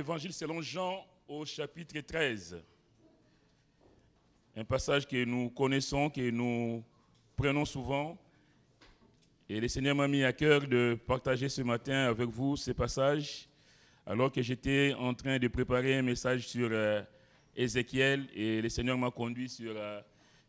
l'évangile selon Jean au chapitre 13. Un passage que nous connaissons, que nous prenons souvent. Et le Seigneur m'a mis à cœur de partager ce matin avec vous ce passage, alors que j'étais en train de préparer un message sur Ézéchiel, et le Seigneur m'a conduit sur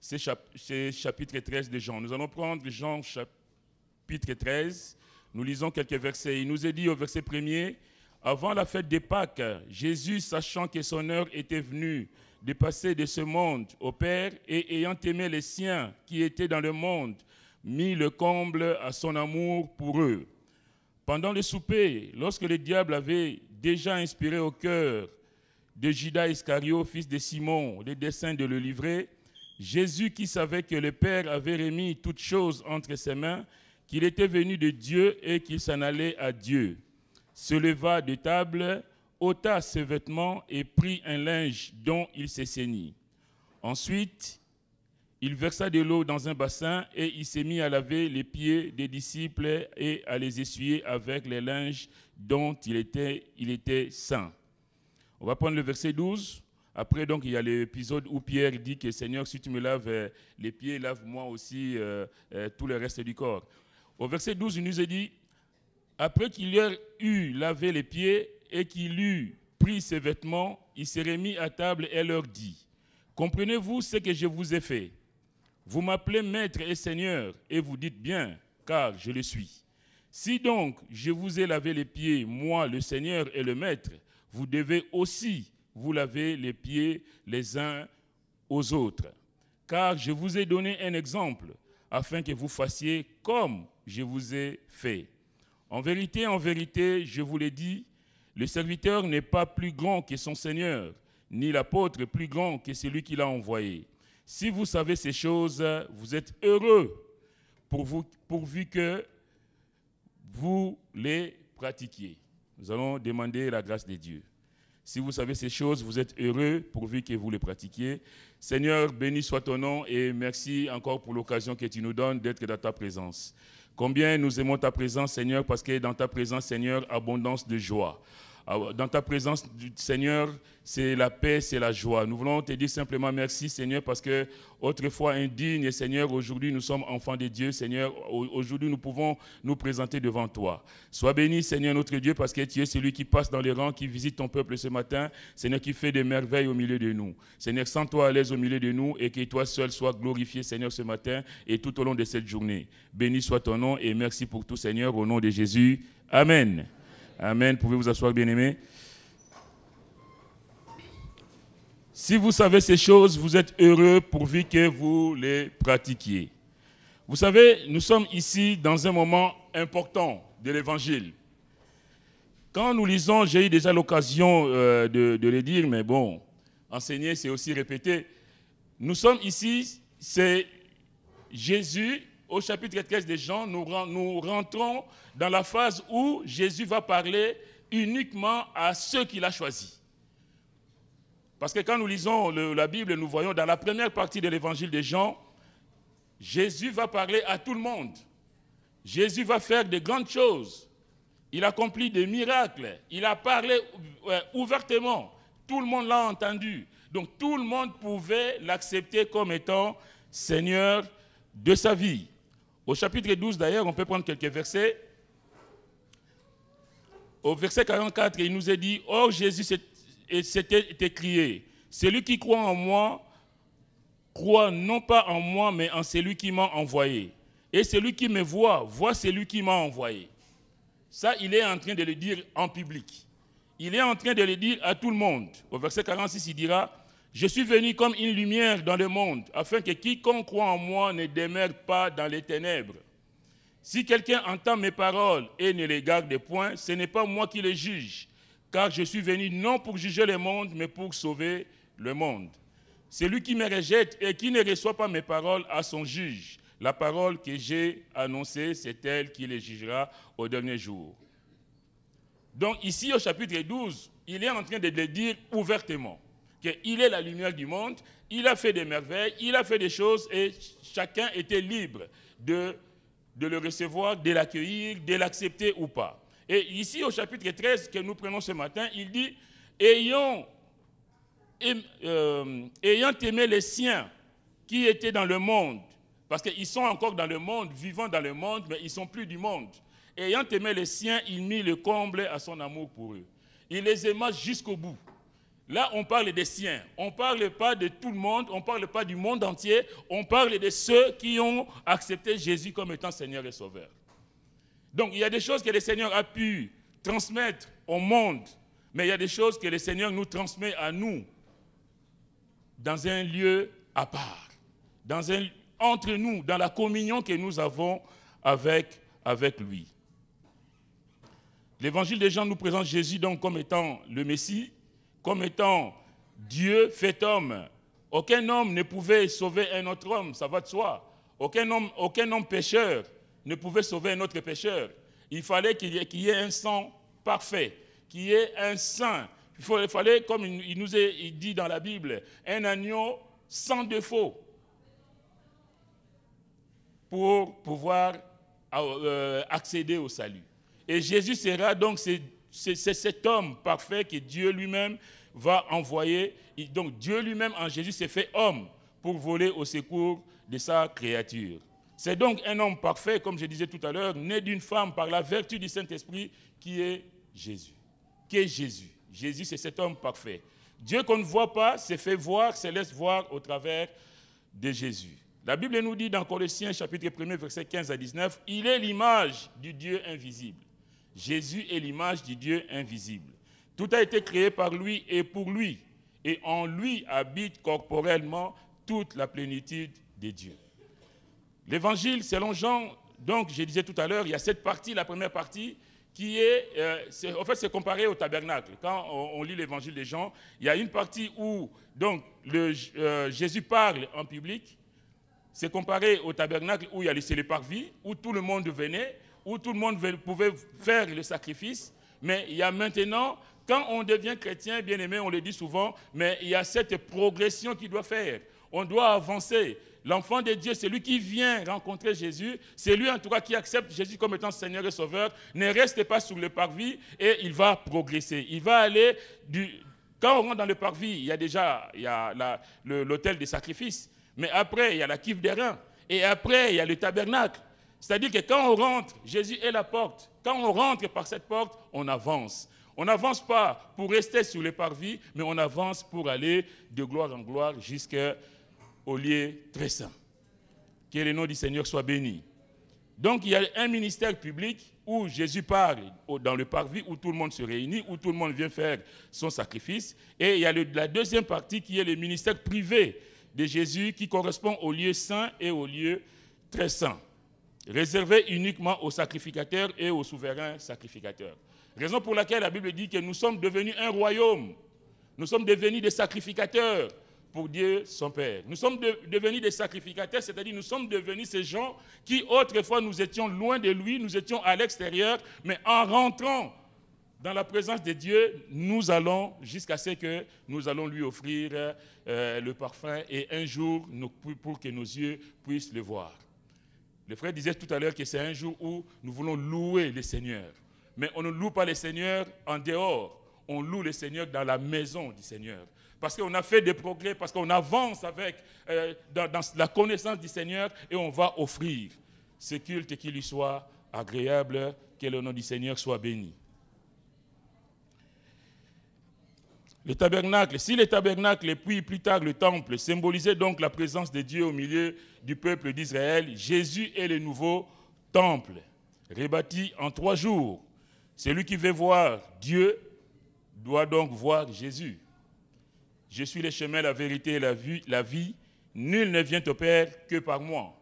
ce chapitre 13 de Jean. Nous allons prendre Jean chapitre 13, nous lisons quelques versets. Il nous est dit au verset 1er, « Avant la fête des Pâques, Jésus, sachant que son heure était venue de passer de ce monde au Père, et ayant aimé les siens qui étaient dans le monde, mit le comble à son amour pour eux. Pendant le souper, lorsque le diable avait déjà inspiré au cœur de Judas Iscario, fils de Simon, le dessein de le livrer, Jésus, qui savait que le Père avait remis toutes choses entre ses mains, qu'il était venu de Dieu et qu'il s'en allait à Dieu, se leva de table, ôta ses vêtements et prit un linge dont il se ceignit. Ensuite, il versa de l'eau dans un bassin et il s'est mis à laver les pieds des disciples et à les essuyer avec les linges dont il était saint. On va prendre le verset 12. Après, donc, il y a l'épisode où Pierre dit que « Seigneur, si tu me laves les pieds, lave-moi aussi tout le reste du corps. » Au verset 12, il nous est dit « Après qu'il leur eut lavé les pieds et qu'il eut pris ses vêtements, il s'est remis à table et leur dit « Comprenez-vous ce que je vous ai fait? Vous m'appelez maître et seigneur, et vous dites bien, car je le suis. Si donc je vous ai lavé les pieds, moi le Seigneur et le maître, vous devez aussi vous laver les pieds les uns aux autres. Car je vous ai donné un exemple, afin que vous fassiez comme je vous ai fait. En vérité, je vous l'ai dit, le serviteur n'est pas plus grand que son Seigneur, ni l'apôtre plus grand que celui qui l'a envoyé. Si vous savez ces choses, vous êtes heureux pourvu que vous les pratiquiez. » Nous allons demander la grâce de Dieu. Si vous savez ces choses, vous êtes heureux pourvu que vous les pratiquiez. Seigneur, béni soit ton nom et merci encore pour l'occasion que tu nous donnes d'être dans ta présence. Combien nous aimons ta présence, Seigneur, parce que dans ta présence, Seigneur, abondance de joie. Dans ta présence, Seigneur, c'est la paix, c'est la joie. Nous voulons te dire simplement merci, Seigneur, parce que autrefois indignes, Seigneur, aujourd'hui nous sommes enfants de Dieu, Seigneur. Aujourd'hui nous pouvons nous présenter devant toi. Sois béni, Seigneur, notre Dieu, parce que tu es celui qui passe dans les rangs, qui visite ton peuple ce matin, Seigneur, qui fait des merveilles au milieu de nous. Seigneur, sens-toi à l'aise au milieu de nous et que toi seul sois glorifié, Seigneur, ce matin et tout au long de cette journée. Béni soit ton nom et merci pour tout, Seigneur, au nom de Jésus. Amen. Amen. Pouvez vous asseoir, bien-aimés. Si vous savez ces choses, vous êtes heureux pourvu que vous les pratiquiez. Vous savez, nous sommes ici dans un moment important de l'Évangile. Quand nous lisons, j'ai eu déjà l'occasion de le dire, mais bon, enseigner, c'est aussi répéter. Nous sommes ici, c'est Jésus. Au chapitre 13 de Jean, nous rentrons dans la phase où Jésus va parler uniquement à ceux qu'il a choisis. Parce que quand nous lisons la Bible, nous voyons dans la première partie de l'évangile de Jean, Jésus va parler à tout le monde. Jésus va faire de grandes choses. Il accomplit des miracles. Il a parlé ouvertement. Tout le monde l'a entendu. Donc tout le monde pouvait l'accepter comme étant Seigneur de sa vie. Au chapitre 12, d'ailleurs, on peut prendre quelques versets. Au verset 44, il nous est dit, « Or Jésus s'était écrié, celui qui croit en moi, croit non pas en moi, mais en celui qui m'a envoyé. Et celui qui me voit, voit celui qui m'a envoyé. » Ça, il est en train de le dire en public. Il est en train de le dire à tout le monde. Au verset 46, il dira, « Je suis venu comme une lumière dans le monde, afin que quiconque croit en moi ne demeure pas dans les ténèbres. Si quelqu'un entend mes paroles et ne les garde point, ce n'est pas moi qui les juge, car je suis venu non pour juger le monde, mais pour sauver le monde. Celui qui me rejette et qui ne reçoit pas mes paroles a son juge. La parole que j'ai annoncée, c'est elle qui les jugera au dernier jour. » Donc ici, au chapitre 12, il est en train de le dire ouvertement. Qu'il est la lumière du monde, il a fait des merveilles, il a fait des choses et chacun était libre de le recevoir, de l'accueillir, de l'accepter ou pas. Et ici au chapitre 13 que nous prenons ce matin, il dit ayant aimé les siens qui étaient dans le monde, parce qu'ils sont encore dans le monde, vivant dans le monde, mais ils ne sont plus du monde. Ayant aimé les siens, il mit le comble à son amour pour eux. Il les aima jusqu'au bout. Là, on parle des siens. On ne parle pas de tout le monde, on ne parle pas du monde entier, on parle de ceux qui ont accepté Jésus comme étant Seigneur et Sauveur. Donc, il y a des choses que le Seigneur a pu transmettre au monde, mais il y a des choses que le Seigneur nous transmet à nous dans un lieu à part, entre nous, dans la communion que nous avons avec lui. L'évangile de Jean nous présente Jésus donc comme étant le Messie, comme étant Dieu fait homme. Aucun homme ne pouvait sauver un autre homme, ça va de soi. Aucun homme pécheur ne pouvait sauver un autre pécheur. Il fallait qu'il y ait un sang parfait, qu'il y ait un saint. Il fallait, comme il nous est dit dans la Bible, un agneau sans défaut pour pouvoir accéder au salut. Et Jésus sera donc c'est cet homme parfait que Dieu lui-même va envoyer. Donc Dieu lui-même en Jésus s'est fait homme pour voler au secours de sa créature. C'est donc un homme parfait, comme je disais tout à l'heure, né d'une femme par la vertu du Saint-Esprit, qui est Jésus. Qui est Jésus. Jésus, c'est cet homme parfait. Dieu qu'on ne voit pas se fait voir, se laisse voir au travers de Jésus. La Bible nous dit dans Colossiens chapitre 1, versets 15 à 19, « Il est l'image du Dieu invisible. » Jésus est l'image du Dieu invisible. Tout a été créé par lui et pour lui, et en lui habite corporellement toute la plénitude de Dieu. L'évangile, selon Jean, donc je disais tout à l'heure, il y a cette partie, la première partie, qui est, en fait, c'est comparé au tabernacle. Quand on lit l'évangile de Jean, il y a une partie où donc, Jésus parle en public, c'est comparé au tabernacle où il y a les parvis, où tout le monde venait, où tout le monde pouvait faire le sacrifice, mais il y a maintenant, quand on devient chrétien, bien aimé, on le dit souvent, mais il y a cette progression qu'il doit faire. On doit avancer. L'enfant de Dieu, c'est lui qui vient rencontrer Jésus, c'est lui en tout cas qui accepte Jésus comme étant Seigneur et Sauveur, ne reste pas sur le parvis et il va progresser. Il va aller Quand on rentre dans le parvis, il y a déjà l'autel des sacrifices, mais après, il y a la cuve des reins, et après, il y a le tabernacle. C'est-à-dire que quand on rentre, Jésus est la porte. Quand on rentre par cette porte, on avance. On n'avance pas pour rester sur le parvis, mais on avance pour aller de gloire en gloire jusqu'au lieu très saint. Que le nom du Seigneur soit béni. Donc il y a un ministère public où Jésus parle dans le parvis, où tout le monde se réunit, où tout le monde vient faire son sacrifice. Et il y a la deuxième partie qui est le ministère privé de Jésus qui correspond au lieu saint et au lieu très saint, réservé uniquement aux sacrificateurs et aux souverains sacrificateurs. Raison pour laquelle la Bible dit que nous sommes devenus un royaume. Nous sommes devenus des sacrificateurs pour Dieu son Père. Nous sommes devenus des sacrificateurs, c'est-à-dire nous sommes devenus ces gens qui autrefois nous étions loin de lui, nous étions à l'extérieur, mais en rentrant dans la présence de Dieu, nous allons jusqu'à ce que nous allons lui offrir le parfum et un jour pour que nos yeux puissent le voir. Le frère disait tout à l'heure que c'est un jour où nous voulons louer le Seigneur. Mais on ne loue pas le Seigneur en dehors, on loue le Seigneur dans la maison du Seigneur. Parce qu'on a fait des progrès, parce qu'on avance dans la connaissance du Seigneur et on va offrir ce culte qui lui soit agréable, que le nom du Seigneur soit béni. Le tabernacle, si le tabernacle et puis plus tard le temple symbolisaient donc la présence de Dieu au milieu du peuple d'Israël, Jésus est le nouveau temple, rebâti en 3 jours. Celui qui veut voir Dieu doit donc voir Jésus. Je suis le chemin, la vérité et la vie. Nul ne vient au Père que par moi.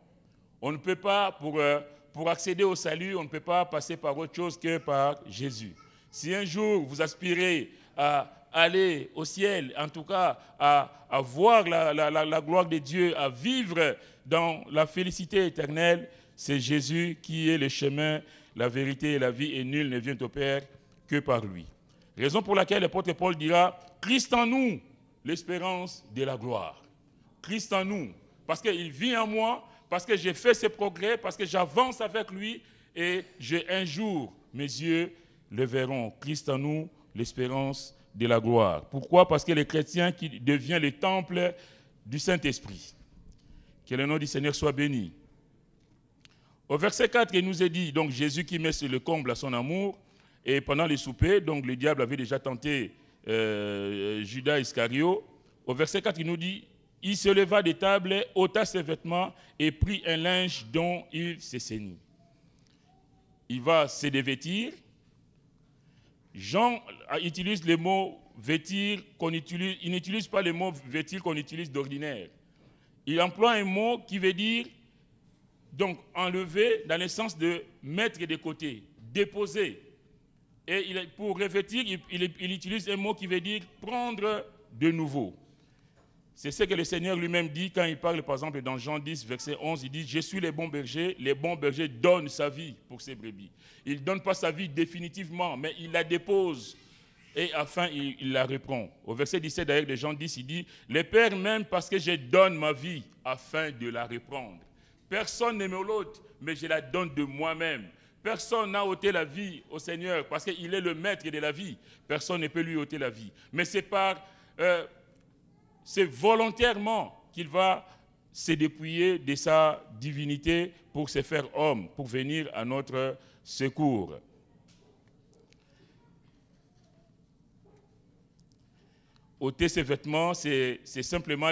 On ne peut pas, pour accéder au salut, on ne peut pas passer par autre chose que par Jésus. Si un jour vous aspirez à aller au ciel, en tout cas à voir la gloire de Dieu, à vivre dans la félicité éternelle, c'est Jésus qui est le chemin, la vérité et la vie, et nul ne vient au Père que par lui. Raison pour laquelle l'apôtre Paul dira « Christ en nous, l'espérance de la gloire. » Christ en nous, parce qu'il vit en moi, parce que j'ai fait ses progrès, parce que j'avance avec lui, et un jour, mes yeux le verront. Christ en nous, l'espérance de la gloire. Pourquoi? Parce que les chrétiens qui deviennent le temple du Saint-Esprit. Que le nom du Seigneur soit béni. Au verset 4, il nous est dit, donc Jésus qui met sur le comble à son amour, et pendant les soupers, donc le diable avait déjà tenté Judas Iscario. Au verset 4, il nous dit, il se leva des tables, ôta ses vêtements et prit un linge dont il s'est ceint. Il va se dévêtir. Jean utilise le mot vêtir qu'on utilise, il n'utilise pas le mot vêtir qu'on utilise d'ordinaire. Il emploie un mot qui veut dire donc enlever dans le sens de mettre de côté, déposer. Et pour revêtir, il utilise un mot qui veut dire prendre de nouveau. C'est ce que le Seigneur lui-même dit quand il parle, par exemple, dans Jean 10, verset 11, il dit « Je suis le bon berger donne sa vie pour ses brebis. » Il ne donne pas sa vie définitivement, mais il la dépose et afin il la reprend. Au verset 17 d'ailleurs de Jean 10, il dit « Le Père m'aime parce que je donne ma vie afin de la reprendre. Personne ne me l'ôte, mais je la donne de moi-même. Personne n'a ôté la vie au Seigneur parce qu'il est le maître de la vie. Personne ne peut lui ôter la vie. Mais c'est volontairement qu'il va se dépouiller de sa divinité pour se faire homme, pour venir à notre secours. Ôter ses vêtements, c'est simplement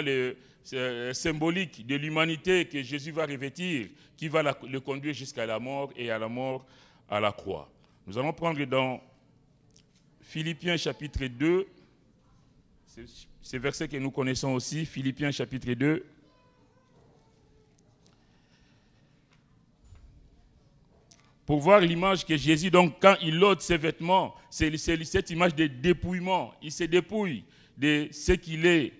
symbolique de l'humanité que Jésus va revêtir, qui va le conduire jusqu'à la mort et à la mort à la croix. Nous allons prendre dans Philippiens chapitre 2, ces versets que nous connaissons aussi, Philippiens chapitre 2. Pour voir l'image que Jésus, donc quand il ôte ses vêtements, c'est cette image de dépouillement. Il se dépouille de ce qu'il est,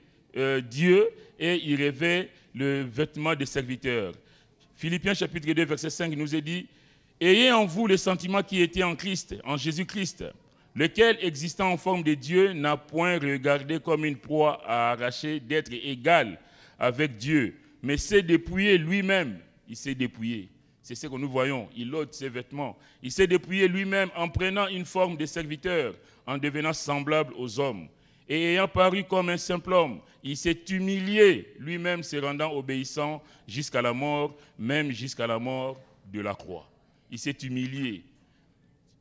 Dieu, et il revêt le vêtement des serviteurs. Philippiens chapitre 2, verset 5 nous est dit « Ayez en vous le sentiment qui était en Christ, en Jésus-Christ, lequel, existant en forme de Dieu, n'a point regardé comme une proie à arracher d'être égal avec Dieu, mais s'est dépouillé lui-même. » Il s'est dépouillé. C'est ce que nous voyons. Il ôte ses vêtements. Il s'est dépouillé lui-même en prenant une forme de serviteur, en devenant semblable aux hommes. Et ayant paru comme un simple homme, il s'est humilié lui-même, se rendant obéissant jusqu'à la mort, même jusqu'à la mort de la croix. Il s'est humilié.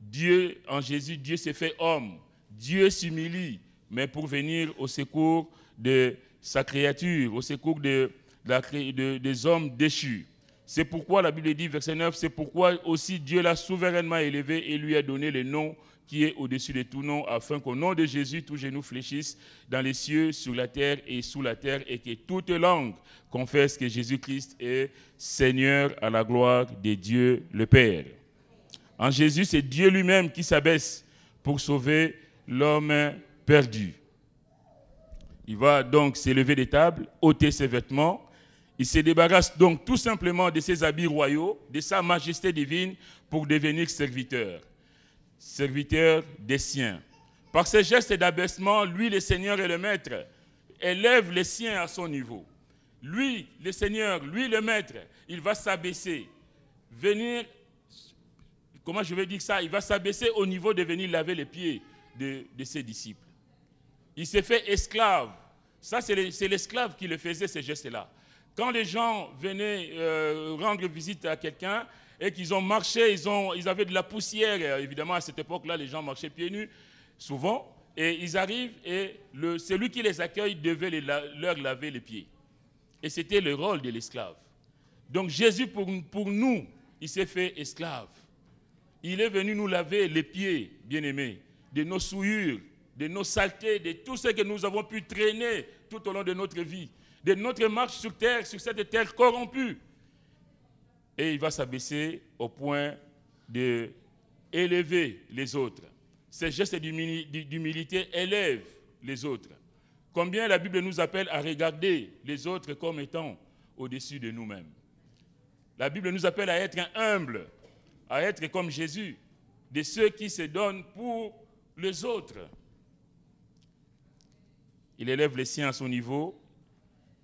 Dieu, en Jésus, Dieu s'est fait homme. Dieu s'humilie, mais pour venir au secours de sa créature, au secours des hommes déchus. C'est pourquoi la Bible dit, verset 9, c'est pourquoi aussi Dieu l'a souverainement élevé et lui a donné le nom qui est au-dessus de tout nom, afin qu'au nom de Jésus, tout genou fléchisse dans les cieux, sur la terre et sous la terre, et que toute langue confesse que Jésus-Christ est Seigneur à la gloire de Dieu le Père. En Jésus, c'est Dieu lui-même qui s'abaisse pour sauver l'homme perdu. Il va donc s'élever des tables, ôter ses vêtements. Il se débarrasse donc tout simplement de ses habits royaux, de sa majesté divine, pour devenir serviteur. Serviteur des siens. Par ses gestes d'abaissement, lui, le Seigneur et le Maître, élève les siens à son niveau. Lui, le Seigneur, lui, le Maître, il va s'abaisser, venir, comment je vais dire ça, il va s'abaisser au niveau de venir laver les pieds de ses disciples. Il s'est fait esclave. Ça, c'est l'esclave qui le faisait, ces gestes-là. Quand les gens venaient rendre visite à quelqu'un, et qu'ils ont marché, ils avaient de la poussière. Évidemment, à cette époque-là, les gens marchaient pieds nus, souvent. Et ils arrivent, et celui qui les accueille devait leur laver les pieds. Et c'était le rôle de l'esclave. Donc Jésus, pour nous, il s'est fait esclave. Il est venu nous laver les pieds, bien-aimés, de nos souillures, de nos saletés, de tout ce que nous avons pu traîner tout au long de notre vie, de notre marche sur terre, sur cette terre corrompue. Et il va s'abaisser au point d'élever les autres. Ces gestes d'humilité élèvent les autres. Combien la Bible nous appelle à regarder les autres comme étant au-dessus de nous-mêmes. La Bible nous appelle à être humbles, à être comme Jésus, de ceux qui se donnent pour les autres. Il élève les siens à son niveau,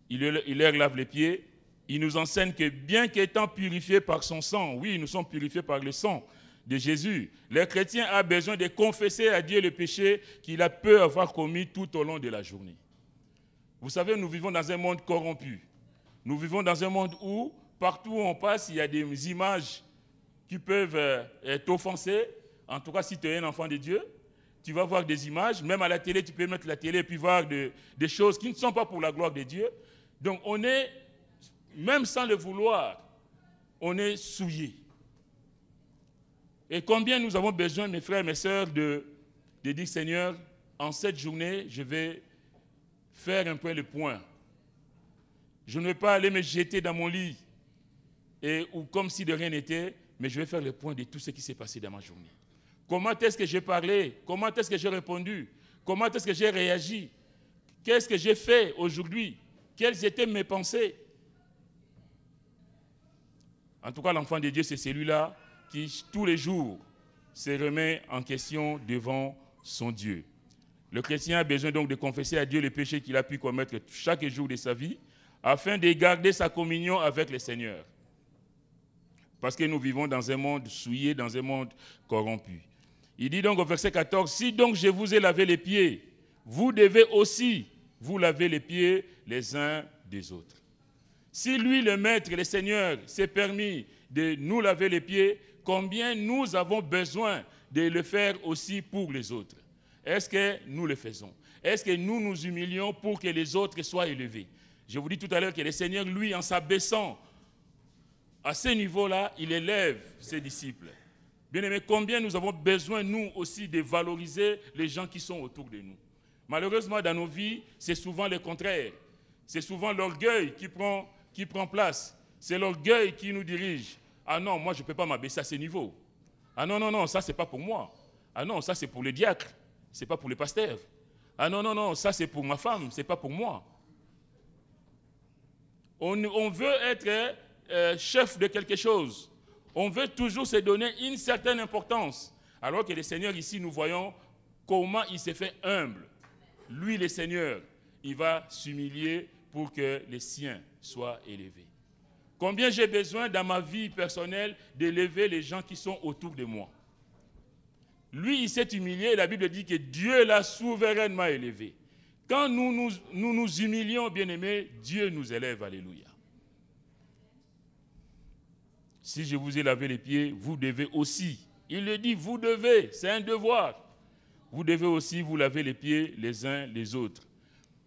il leur lave les pieds. Il nous enseigne que bien qu'étant purifiés par son sang, oui, nous sommes purifiés par le sang de Jésus. Le chrétien a besoin de confesser à Dieu le péché qu'il a pu avoir commis tout au long de la journée. Vous savez, nous vivons dans un monde corrompu. Nous vivons dans un monde où, partout où on passe, il y a des images qui peuvent t'offenser. En tout cas, si tu es un enfant de Dieu, tu vas voir des images. Même à la télé, tu peux mettre la télé et puis voir des choses qui ne sont pas pour la gloire de Dieu. Donc, on est, même sans le vouloir, on est souillé. Et combien nous avons besoin, mes frères et mes sœurs, de dire, Seigneur, en cette journée, je vais faire un peu le point. Je ne vais pas aller me jeter dans mon lit ou comme si de rien n'était, mais je vais faire le point de tout ce qui s'est passé dans ma journée. Comment est-ce que j'ai parlé? Comment est-ce que j'ai répondu? Comment est-ce que j'ai réagi? Qu'est-ce que j'ai fait aujourd'hui? Quelles étaient mes pensées? En tout cas, l'enfant de Dieu, c'est celui-là qui, tous les jours, se remet en question devant son Dieu. Le chrétien a besoin donc de confesser à Dieu les péchés qu'il a pu commettre chaque jour de sa vie, afin de garder sa communion avec le Seigneur. Parce que nous vivons dans un monde souillé, dans un monde corrompu. Il dit donc au verset 14, « Si donc je vous ai lavé les pieds, vous devez aussi vous laver les pieds les uns des autres. » Si lui, le Maître, le Seigneur, s'est permis de nous laver les pieds, combien nous avons besoin de le faire aussi pour les autres? Est-ce que nous le faisons? Est-ce que nous nous humilions pour que les autres soient élevés? Je vous dis tout à l'heure que le Seigneur, lui, en s'abaissant à ce niveau-là, il élève ses disciples. Bien-aimés, combien nous avons besoin, nous aussi, de valoriser les gens qui sont autour de nous. Malheureusement, dans nos vies, c'est souvent le contraire. C'est souvent l'orgueil qui prend place. C'est l'orgueil qui nous dirige. Ah non, moi, je ne peux pas m'abaisser à ce niveau. Ah non, non, non, ça, ce n'est pas pour moi. Ah non, ça, c'est pour les diacres. Ce n'est pas pour les pasteurs. Ah non, non, non, ça, c'est pour ma femme. Ce n'est pas pour moi. On veut être chef de quelque chose. On veut toujours se donner une certaine importance. Alors que le Seigneur, ici, nous voyons comment il s'est fait humble. Lui, le Seigneur, il va s'humilier pour que les siens soient élevés. Combien j'ai besoin dans ma vie personnelle d'élever les gens qui sont autour de moi. Lui, il s'est humilié et la Bible dit que Dieu l'a souverainement élevé. Quand nous nous humilions, bien-aimés, Dieu nous élève, alléluia. Si je vous ai lavé les pieds, vous devez aussi. Il le dit, vous devez, c'est un devoir. Vous devez aussi vous laver les pieds les uns les autres.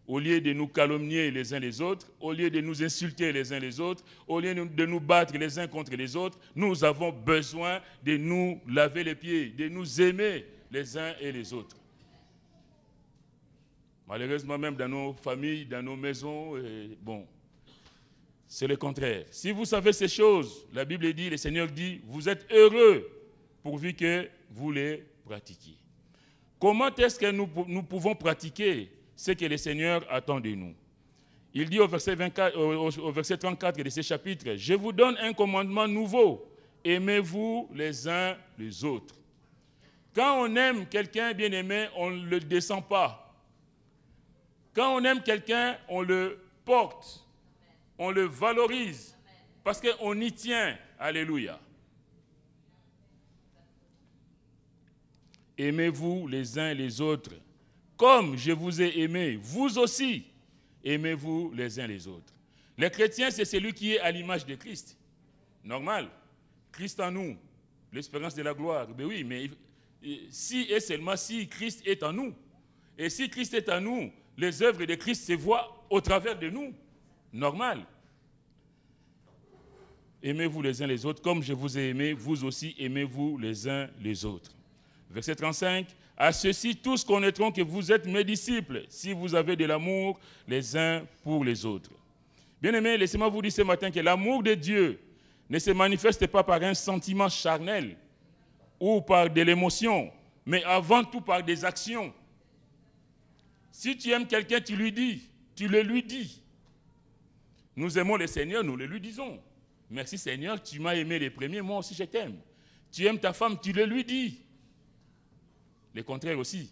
Au lieu de nous calomnier les uns les autres, au lieu de nous insulter les uns les autres, au lieu de nous battre les uns contre les autres, nous avons besoin de nous laver les pieds, de nous aimer les uns et les autres. Malheureusement, même dans nos familles, dans nos maisons, c'est le contraire. Si vous savez ces choses, la Bible dit, le Seigneur dit, vous êtes heureux pourvu que vous les pratiquiez. Comment est-ce que nous pouvons pratiquer ce que le Seigneur attend de nous? Il dit au verset 34 de ce chapitre, « Je vous donne un commandement nouveau, aimez-vous les uns les autres. » Quand on aime quelqu'un bien-aimé, on ne le descend pas. Quand on aime quelqu'un, on le porte, on le valorise, parce qu'on y tient. Alléluia. Aimez-vous les uns les autres. Comme je vous ai aimé, vous aussi, aimez-vous les uns les autres. Le chrétien, c'est celui qui est à l'image de Christ. Normal. Christ en nous, l'espérance de la gloire. Ben oui, mais si et seulement si Christ est en nous. Et si Christ est en nous, les œuvres de Christ se voient au travers de nous. Normal. Aimez-vous les uns les autres, comme je vous ai aimé, vous aussi aimez-vous les uns les autres. Verset 35, « À ceux-ci tous connaîtront que vous êtes mes disciples, si vous avez de l'amour les uns pour les autres. » Bien-aimés, laissez-moi vous dire ce matin que l'amour de Dieu ne se manifeste pas par un sentiment charnel ou par de l'émotion, mais avant tout par des actions. Si tu aimes quelqu'un, tu lui dis, tu le lui dis. Nous aimons le Seigneur, nous le lui disons. Merci Seigneur, tu m'as aimé les premiers, moi aussi je t'aime. Tu aimes ta femme, tu le lui dis. Le contraire aussi.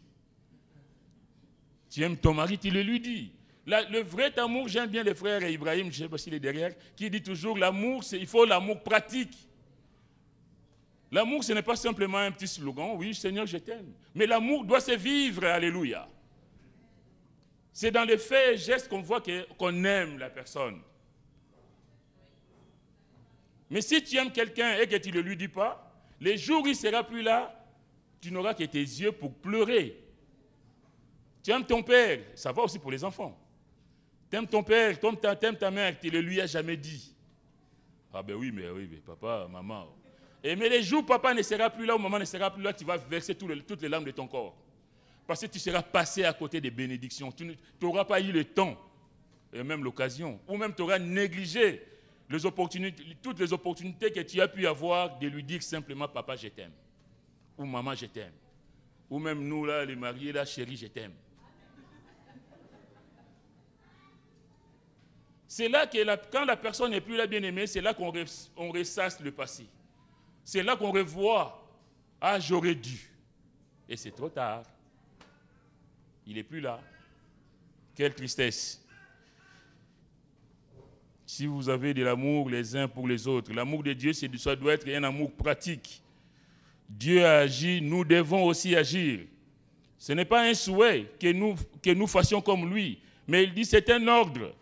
Tu aimes ton mari, tu le lui dis. Le vrai amour, j'aime bien le frère Ibrahim, je ne sais pas s'il est derrière, qui dit toujours l'amour, il faut l'amour pratique. L'amour, ce n'est pas simplement un petit slogan, oui, Seigneur, je t'aime. Mais l'amour doit se vivre, alléluia. C'est dans les faits et gestes qu'on voit qu'on aime la personne. Mais si tu aimes quelqu'un et que tu ne le lui dis pas, les jours où il ne sera plus là, tu n'auras que tes yeux pour pleurer. Tu aimes ton père, ça va aussi pour les enfants. Tu aimes ton père, tu aimes ta mère, tu ne le lui as jamais dit. Ah ben oui, mais papa, maman. Mais les jours où papa ne sera plus là, où maman ne sera plus là, tu vas verser toutes les larmes de ton corps. Parce que tu seras passé à côté des bénédictions. Tu n'auras pas eu le temps, et même l'occasion, ou même tu auras négligé toutes les opportunités que tu as pu avoir de lui dire simplement « Papa, je t'aime » ou « Maman, je t'aime » ou même nous, là, les mariés, là, « Chérie, je t'aime ». C'est là que quand la personne n'est plus là bien-aimée, c'est là qu'on ressasse le passé. C'est là qu'on revoit « Ah, j'aurais dû ». Et c'est trop tard. Il n'est plus là. Quelle tristesse. Si vous avez de l'amour les uns pour les autres, l'amour de Dieu, ça doit être un amour pratique. Dieu a agi, nous devons aussi agir. Ce n'est pas un souhait que nous fassions comme lui, mais il dit c'est un ordre.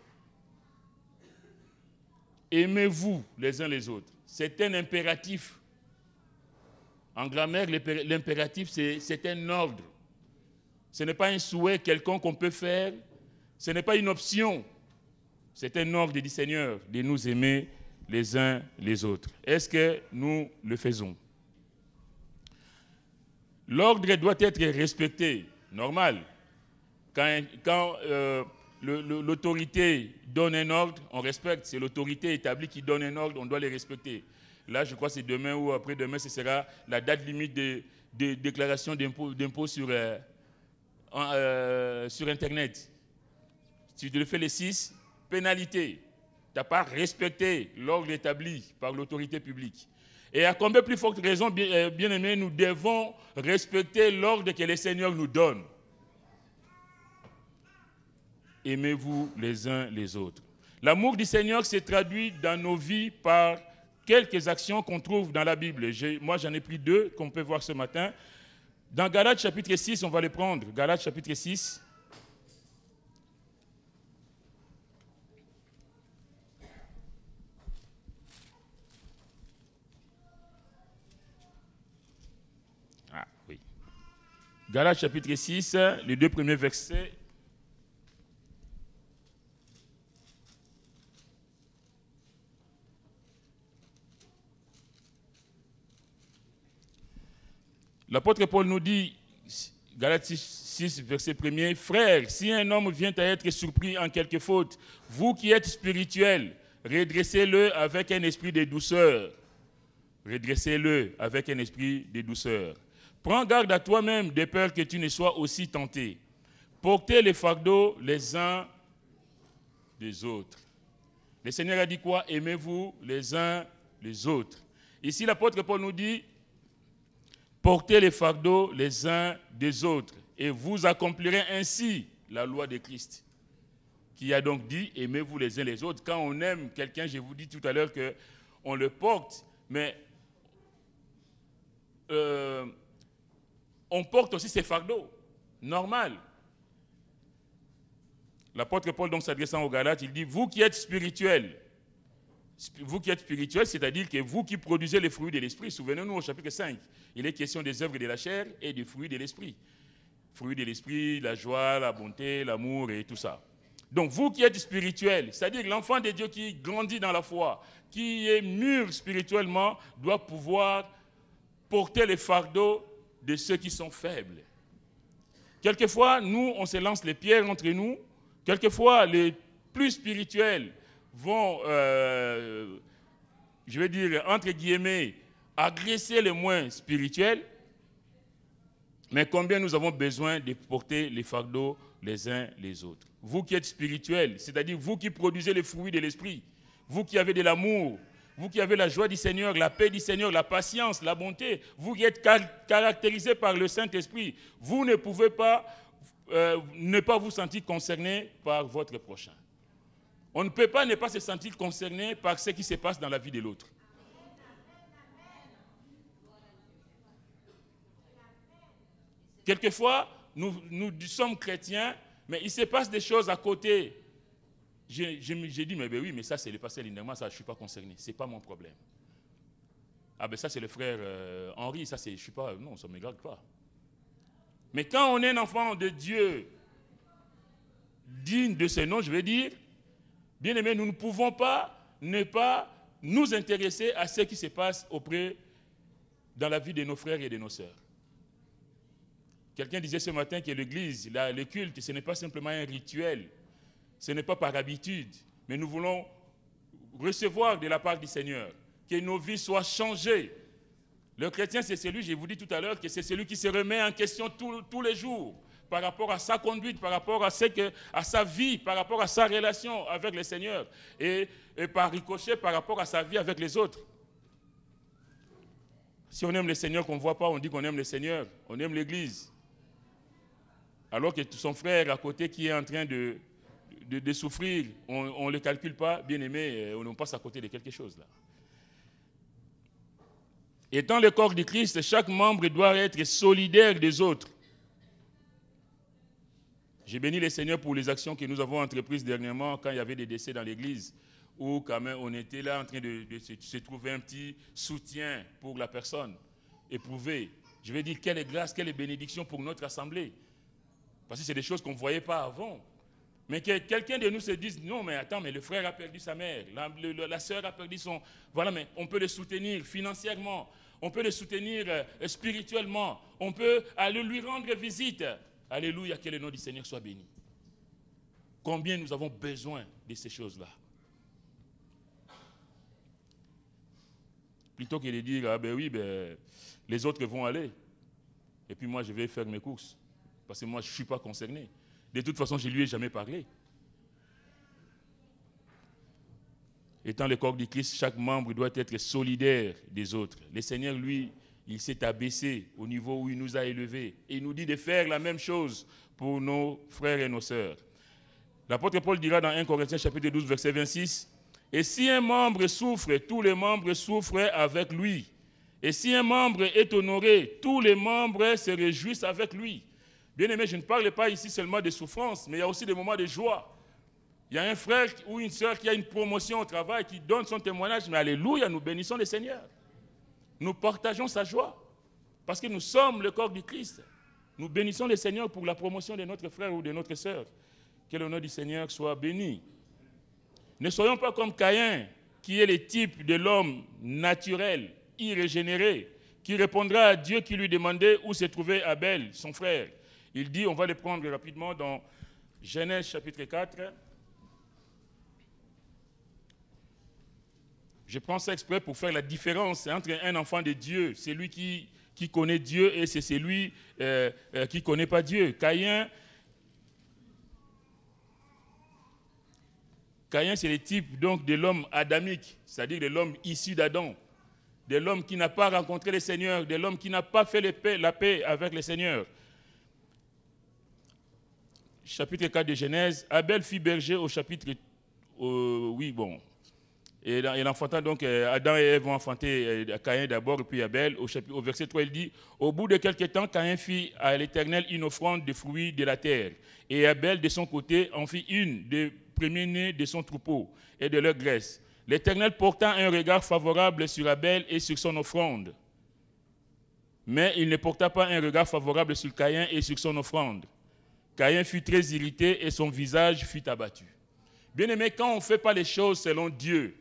Aimez-vous les uns les autres. C'est un impératif. En grammaire, l'impératif, c'est un ordre. Ce n'est pas un souhait quelconque qu'on peut faire. Ce n'est pas une option. C'est un ordre du Seigneur de nous aimer les uns les autres. Est-ce que nous le faisons? L'ordre doit être respecté, normal. Quand l'autorité donne un ordre, on respecte. C'est l'autorité établie qui donne un ordre, on doit les respecter. Là, je crois que c'est demain ou après-demain, ce sera la date limite de déclaration d'impôt sur Internet. Si tu le fais les 6, pénalité. Tu n'as pas respecté l'ordre établi par l'autorité publique. Et à combien plus forte raison, bien-aimés, nous devons respecter l'ordre que le Seigneur nous donne. Aimez-vous les uns les autres. L'amour du Seigneur se traduit dans nos vies par quelques actions qu'on trouve dans la Bible. Moi, j'en ai pris 2 qu'on peut voir ce matin. Dans Galates chapitre 6, on va les prendre. Galates chapitre 6. Ah oui. Galates chapitre 6, les 2 premiers versets. L'apôtre Paul nous dit, Galates 6, verset 1er, « Frères, si un homme vient à être surpris en quelque faute, vous qui êtes spirituels, redressez-le avec un esprit de douceur. Redressez-le avec un esprit de douceur. Prends garde à toi-même de peur que tu ne sois aussi tenté. Portez les fardeaux les uns des autres. » Le Seigneur a dit quoi? Aimez-vous les uns les autres. Ici, l'apôtre Paul nous dit, portez les fardeaux les uns des autres, et vous accomplirez ainsi la loi de Christ, qui a donc dit, aimez-vous les uns les autres. Quand on aime quelqu'un, je vous dis tout à l'heure qu'on le porte, mais on porte aussi ses fardeaux, normal. L'apôtre Paul, donc, s'adressant aux Galates, il dit, vous qui êtes spirituels, c'est-à-dire que vous qui produisez les fruits de l'esprit, souvenez-nous au chapitre 5, il est question des œuvres de la chair et des fruits de l'esprit. Fruits de l'esprit, la joie, la bonté, l'amour et tout ça. Donc vous qui êtes spirituels, c'est-à-dire l'enfant de Dieu qui grandit dans la foi, qui est mûr spirituellement, doit pouvoir porter les fardeaux de ceux qui sont faibles. Quelquefois, nous, on se lance les pierres entre nous. Quelquefois, les plus spirituels vont, je vais dire, entre guillemets, agresser les moins spirituels. Mais combien nous avons besoin de porter les fardeaux les uns les autres. Vous qui êtes spirituels, c'est-à-dire vous qui produisez les fruits de l'esprit, vous qui avez de l'amour, vous qui avez la joie du Seigneur, la paix du Seigneur, la patience, la bonté, vous qui êtes caractérisés par le Saint-Esprit, vous ne pouvez pas ne pas vous sentir concerné par votre prochain. On ne peut pas ne pas se sentir concerné par ce qui se passe dans la vie de l'autre. Quelquefois, nous sommes chrétiens, mais il se passe des choses à côté. J'ai dit, mais ben oui, mais ça c'est le pasteur Linderman, ça je ne suis pas concerné, ce n'est pas mon problème. Ah ben ça c'est le frère Henri, ça c'est, je ne suis pas, non, ça ne me regarde pas. Mais quand on est un enfant de Dieu, digne de ce nom, je veux dire, bien aimé, nous ne pouvons pas ne pas nous intéresser à ce qui se passe dans la vie de nos frères et de nos sœurs. Quelqu'un disait ce matin que l'église, le culte, ce n'est pas simplement un rituel, ce n'est pas par habitude, mais nous voulons recevoir de la part du Seigneur, que nos vies soient changées. Le chrétien, c'est celui, je vous dis tout à l'heure, que c'est celui qui se remet en question tous les jours, par rapport à sa conduite, par rapport à sa vie, par rapport à sa relation avec le Seigneur, et par ricochet, par rapport à sa vie avec les autres. Si on aime le Seigneur qu'on ne voit pas, on dit qu'on aime le Seigneur, on aime l'Église. Alors que son frère à côté qui est en train de souffrir, on ne le calcule pas, bien aimé, on passe à côté de quelque chose là. Étant le corps de Christ, chaque membre doit être solidaire des autres. J'ai béni le Seigneur pour les actions que nous avons entreprises dernièrement quand il y avait des décès dans l'église, où quand même on était là en train de se trouver un petit soutien pour la personne éprouvée. Je vais dire quelle grâce, quelle bénédiction pour notre assemblée. Parce que c'est des choses qu'on ne voyait pas avant. Mais que quelqu'un de nous se dise, non mais attends, mais le frère a perdu sa mère, la sœur a perdu son... Voilà, mais on peut le soutenir financièrement, on peut le soutenir spirituellement, on peut aller lui rendre visite. Alléluia, que le nom du Seigneur soit béni. Combien nous avons besoin de ces choses-là. Plutôt que de dire, ah ben oui, ben, les autres vont aller. Et puis moi, je vais faire mes courses. Parce que moi, je ne suis pas concerné. De toute façon, je ne lui ai jamais parlé. Étant le corps du Christ, chaque membre doit être solidaire des autres. Le Seigneur, lui, il s'est abaissé au niveau où il nous a élevés. Et il nous dit de faire la même chose pour nos frères et nos sœurs. L'apôtre Paul dira dans 1 Corinthiens chapitre 12, verset 26, « Et si un membre souffre, tous les membres souffrent avec lui. Et si un membre est honoré, tous les membres se réjouissent avec lui. » Bien aimé, je ne parle pas ici seulement de souffrance, mais il y a aussi des moments de joie. Il y a un frère ou une sœur qui a une promotion au travail, qui donne son témoignage, mais alléluia, nous bénissons le Seigneur. Nous partageons sa joie, parce que nous sommes le corps du Christ. Nous bénissons le Seigneur pour la promotion de notre frère ou de notre sœur. Que le nom du Seigneur soit béni. Ne soyons pas comme Caïn, qui est le type de l'homme naturel, irrégénéré, qui répondra à Dieu qui lui demandait où se trouvait Abel, son frère. Il dit, on va le prendre rapidement dans Genèse chapitre 4. Je prends ça exprès pour faire la différence entre un enfant de Dieu, celui qui connaît Dieu, et c'est celui qui ne connaît pas Dieu. Caïn, c'est le type donc de l'homme adamique, c'est-à-dire de l'homme issu d'Adam, de l'homme qui n'a pas rencontré le Seigneur, de l'homme qui n'a pas fait la paix avec le Seigneur. Chapitre 4 de Genèse, Abel fit berger au chapitre... oui, bon. Et il enfanta donc, Adam et Ève vont enfanter Caïn d'abord, puis Abel. Au verset 3, il dit, « Au bout de quelque temps, Caïn fit à l'Éternel une offrande de fruits de la terre. Et Abel, de son côté, en fit une des premiers-nés de son troupeau et de leur graisse. L'Éternel porta un regard favorable sur Abel et sur son offrande. Mais il ne porta pas un regard favorable sur Caïn et sur son offrande. Caïn fut très irrité et son visage fut abattu. » Bien-aimés, quand on ne fait pas les choses selon Dieu,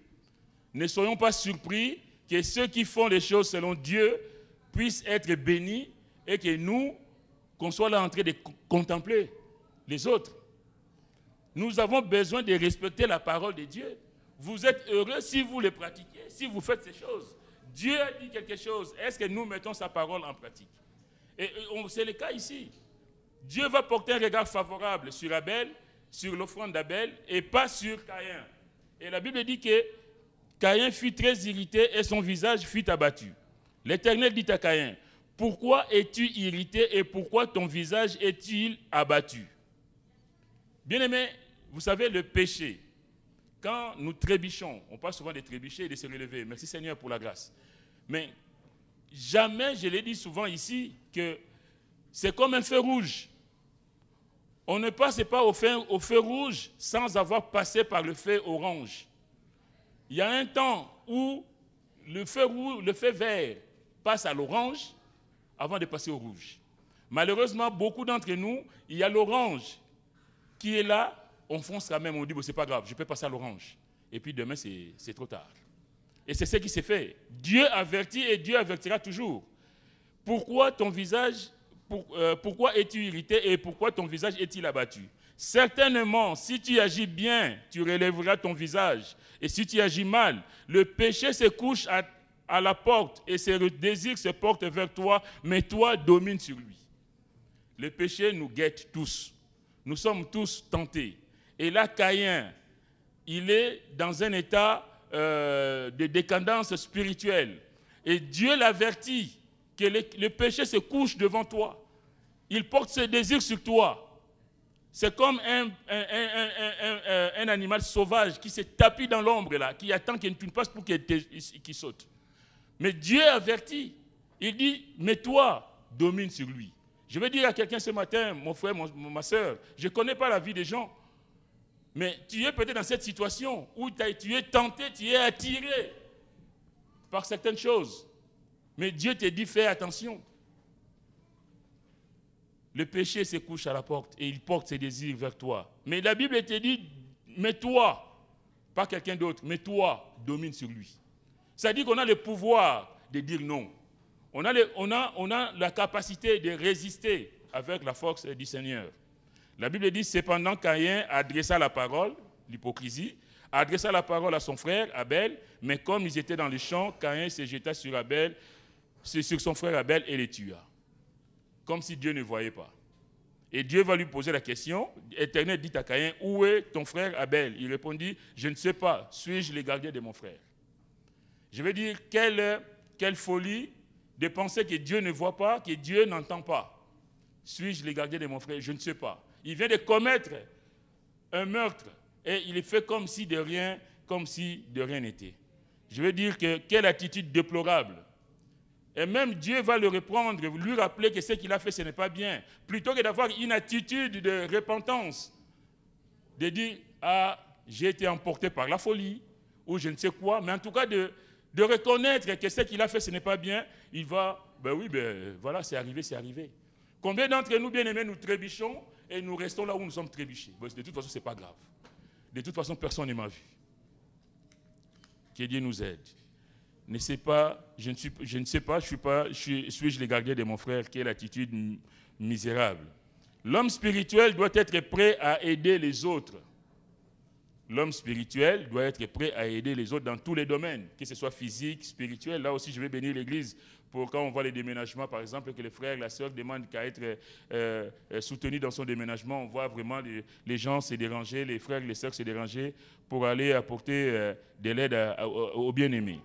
ne soyons pas surpris que ceux qui font les choses selon Dieu puissent être bénis et que nous, qu'on soit là en train de contempler les autres. Nous avons besoin de respecter la parole de Dieu. Vous êtes heureux si vous les pratiquez, si vous faites ces choses. Dieu a dit quelque chose. Est-ce que nous mettons sa parole en pratique? Et c'est le cas ici. Dieu va porter un regard favorable sur Abel, sur l'offrande d'Abel, et pas sur Caïn. Et la Bible dit que Caïn fut très irrité et son visage fut abattu. L'Éternel dit à Caïn, « Pourquoi es-tu irrité et pourquoi ton visage est-il abattu ?» Bien-aimés, vous savez, le péché, quand nous trébuchons, on parle souvent de trébucher et de se relever. Merci Seigneur pour la grâce. Mais jamais, je l'ai dit souvent ici, que c'est comme un feu rouge. On ne passe pas au feu rouge sans avoir passé par le feu orange. Il y a un temps où le feu vert passe à l'orange avant de passer au rouge. Malheureusement, beaucoup d'entre nous, il y a l'orange qui est là, on fonce quand même, on dit bon, c'est pas grave, je peux passer à l'orange. Et puis demain, c'est trop tard. Et c'est ce qui s'est fait. Dieu avertit et Dieu avertira toujours. Pourquoi ton visage, pourquoi es-tu irrité et pourquoi ton visage est-il abattu? Certainement, si tu agis bien, tu relèveras ton visage. Et si tu agis mal, le péché se couche à la porte et ses désirs se portent vers toi, mais toi domine sur lui. Le péché nous guette tous. Nous sommes tous tentés. Et là, Caïn, il est dans un état de décadence spirituelle. Et Dieu l'avertit que le péché se couche devant toi. Il porte ses désirs sur toi. C'est comme un animal sauvage qui s'est tapis dans l'ombre, là, qui attend que tu ne passes pour qu'il saute. Mais Dieu avertit. Il dit, mais toi, domine sur lui. Je vais dire à quelqu'un ce matin, mon frère, ma soeur, je ne connais pas la vie des gens, mais tu es peut-être dans cette situation où tu es tenté, tu es attiré par certaines choses. Mais Dieu te dit, fais attention. Le péché se couche à la porte et il porte ses désirs vers toi. Mais la Bible te dit, mais toi, pas quelqu'un d'autre, mais toi, domine sur lui. Ça dit qu'on a le pouvoir de dire non. On a la capacité de résister avec la force du Seigneur. La Bible dit, cependant, Caïn adressa la parole, l'hypocrisie, adressa la parole à son frère Abel, mais comme ils étaient dans le champ, Caïn se jeta sur son frère Abel et le tua. Comme si Dieu ne voyait pas. Et Dieu va lui poser la question. L'Éternel dit à Caïn, où est ton frère Abel? Il répondit, je ne sais pas, suis-je le gardien de mon frère? Je veux dire, quelle folie de penser que Dieu ne voit pas, que Dieu n'entend pas. Suis-je le gardien de mon frère? Je ne sais pas. Il vient de commettre un meurtre et il est fait comme si de rien n'était. Je veux dire que quelle attitude déplorable. Et même Dieu va le reprendre, lui rappeler que ce qu'il a fait, ce n'est pas bien. Plutôt que d'avoir une attitude de repentance, de dire, ah, j'ai été emporté par la folie, ou je ne sais quoi, mais en tout cas de reconnaître que ce qu'il a fait, ce n'est pas bien, il va, voilà, c'est arrivé, c'est arrivé. Combien d'entre nous, bien-aimés, nous trébuchons et nous restons là où nous sommes trébuchés? De toute façon, ce n'est pas grave. De toute façon, personne ne m'a vu. Que Dieu nous aide. Je ne sais pas, suis-je le gardien de mon frère? Quelle attitude misérable. L'homme spirituel doit être prêt à aider les autres. L'homme spirituel doit être prêt à aider les autres dans tous les domaines, que ce soit physique, spirituel. Là aussi, je vais bénir l'Église pour quand on voit les déménagements, par exemple, que les frères et la sœur demandent qu'à être soutenus dans son déménagement. On voit vraiment les gens se déranger, les frères et les sœurs se déranger pour aller apporter de l'aide aux bien-aimés.